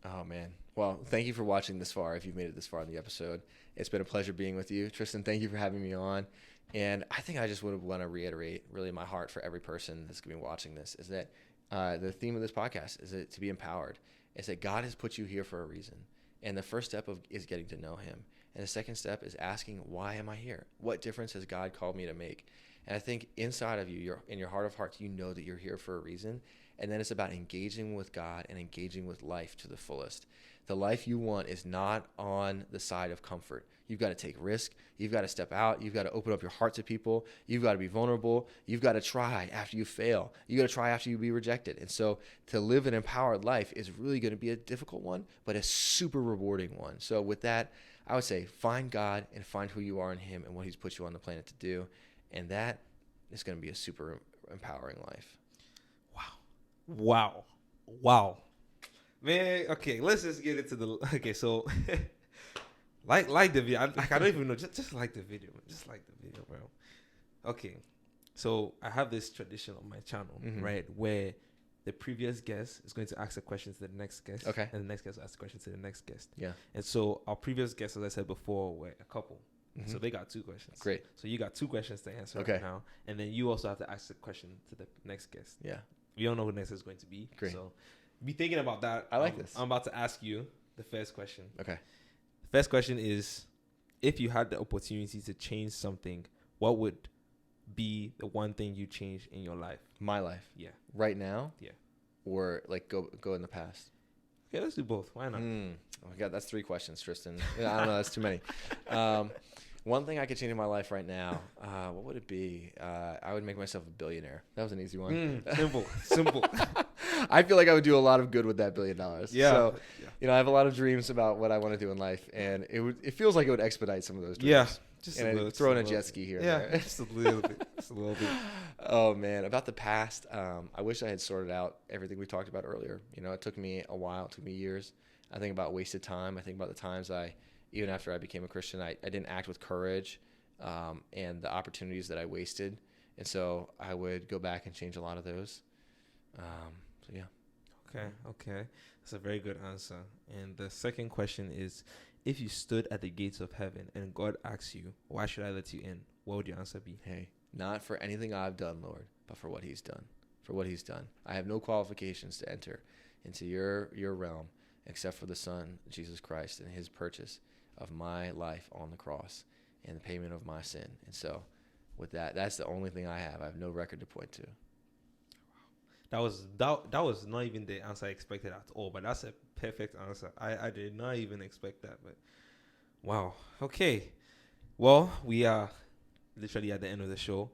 Oh, man. Well, thank you for watching this far, if you've made it this far in the episode. It's been a pleasure being with you. Tristan, thank you for having me on. And I think I just would want to reiterate really my heart for every person that's going to be watching this, is that the theme of this podcast is to be empowered. is that God has put you here for a reason. And the first step is getting to know him. And the second step is asking, why am I here? What difference has God called me to make? And I think inside of you, in your heart of hearts, you know that you're here for a reason. And then it's about engaging with God and engaging with life to the fullest. The life you want is not on the side of comfort. You've got to take risk. You've got to step out. You've got to open up your heart to people. You've got to be vulnerable. You've got to try after you fail. You've got to try after you be rejected. And so to live an empowered life is really going to be a difficult one, but a super rewarding one. So with that, I would say find God and find who you are in him and what he's put you on the planet to do. And that is going to be a super empowering life. Wow. Man, okay, let's just get into the... Okay, so... like the video. I don't even know. Just like the video. Just like the video, bro. Okay, so I have this tradition on my channel, right, where the previous guest is going to ask a question to the next guest. Okay. And the next guest will ask a question to the next guest. Yeah. And so our previous guests, as I said before, were a couple. So they got 2 questions. Great. So you got 2 questions to answer Okay. right now. And then you also have to ask a question to the next guest. Yeah. We don't know who next is going to be. Great. So be thinking about that. I like this. I'm about to ask you the first question. Okay. The first question is, if you had the opportunity to change something, what would be the one thing you change in your life? My life. Yeah. Right now? Yeah. Or like go in the past? Okay, let's do both. Why not? Oh my God, that's 3 questions, Tristan. I don't know, that's too many. One thing I could change in my life right now, what would it be? I would make myself a billionaire. That was an easy one. Simple. I feel like I would do a lot of good with that $1 billion. Yeah. So, I have a lot of dreams about what I want to do in life, and it feels like it would expedite some of those dreams. Yeah. Just and a little, throw in a jet ski here. Yeah, And there. just a little bit. Just a little bit. Oh man, about the past, I wish I had sorted out everything we talked about earlier. It took me a while. It took me years. I think about wasted time. I think about the times even after I became a Christian, I didn't act with courage, and the opportunities that I wasted. And so I would go back and change a lot of those. So yeah. Okay. That's a very good answer. And the second question is, if you stood at the gates of heaven and God asks you, why should I let you in? What would your answer be? Hey, not for anything I've done, Lord, but for what he's done. For what he's done. I have no qualifications to enter into your realm except for the Son, Jesus Christ, and his purchase of my life on the cross and the payment of my sin. And so with that's the only thing I have. I have no record to point to. That was not even the answer I expected at all, but that's a perfect answer. I did not even expect that, but wow. Okay. Well, we are literally at the end of the show.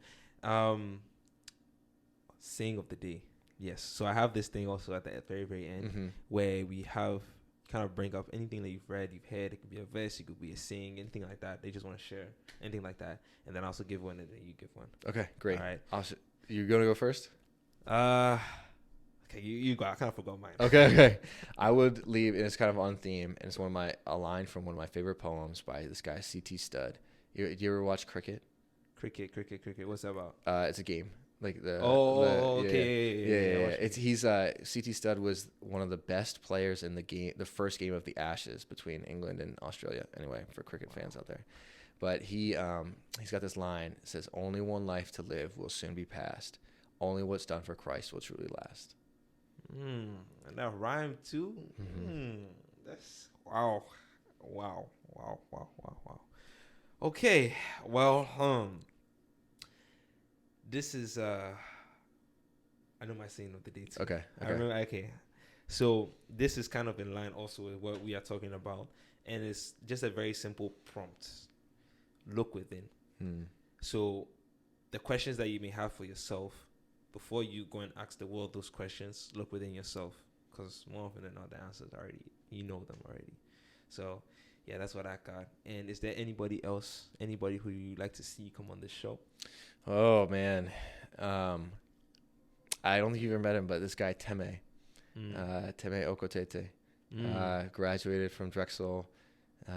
Saying of the day. Yes. So I have this thing also at the very, very end where we have kind of bring up anything that you've read, you've heard. It could be a verse, it could be a saying, anything like that. They just want to share anything like that. And then I also give one and then you give one. Okay, great. All right. You going to go first? Okay, you go. I kind of forgot mine. Okay. I would leave, and it's kind of on theme, and it's a line from one of my favorite poems by this guy, C.T. Studd. You ever watch cricket? Cricket. What's that about? It's a game. Like the okay. Yeah. C.T. Studd was one of the best players in the game, the first game of the Ashes between England and Australia. Anyway, for cricket fans out there, but he's got this line. It says, "Only one life to live will soon be past. Only what's done for Christ will truly last." And that rhyme too. That's wow. Okay, well, this is I know my saying of the day too. Okay. I remember. Okay, so this is kind of in line also with what we are talking about, and it's just a very simple prompt. Look within. So the questions that you may have for yourself, before you go and ask the world those questions, look within yourself, because more often than not, the answers you know them already. So, yeah, that's what I got. And is there anybody who you'd like to see come on this show? Oh, man. I don't think you've ever met him, but this guy, Teme Okotete, graduated from Drexel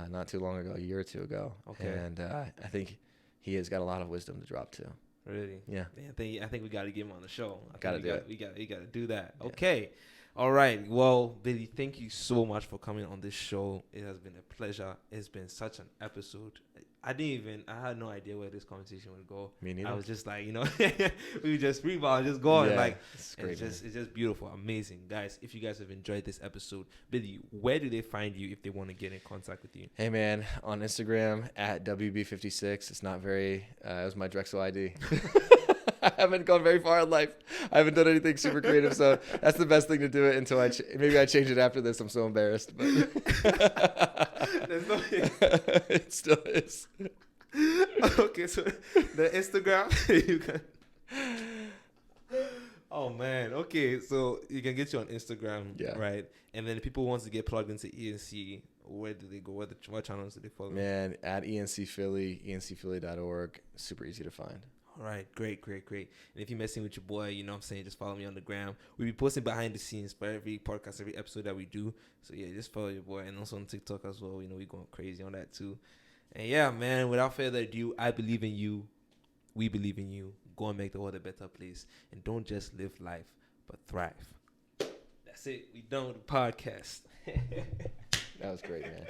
not too long ago, a year or two ago. Okay. And I think he has got a lot of wisdom to drop, too. Really? Yeah. I think we got to get him on the show. We got to do that. Yeah. Okay. All right. Well, Billy, thank you so much for coming on this show. It has been a pleasure. It's been such an episode. I had no idea where this conversation would go. Me neither. I was just like, we would just freeball, just go on. Like, it's great. It's just beautiful, amazing, guys. If you guys have enjoyed this episode, Billy, where do they find you if they want to get in contact with you? Hey man, on Instagram at WB56. It's not very. It was my Drexel ID. I haven't gone very far in life. I haven't done anything super creative, so that's the best thing to do it until maybe I change it after this. I'm so embarrassed, but it still is. Okay, so the Instagram you can. Oh man, okay, so you can get you on Instagram, right? And then if people want to get plugged into ENC, where do they go? What channels do they follow? Man, at ENC Philly, encphilly.org. Super easy to find. All right, great. And if you're messing with your boy, just follow me on the gram. We'll be posting behind the scenes for every podcast, every episode that we do. So yeah, just follow your boy, and also on TikTok as well. We're going crazy on that too. And yeah, man, without further ado, I believe in you. We believe in you. Go and make the world a better place. And don't just live life, but thrive. That's it. We done with the podcast. That was great, man.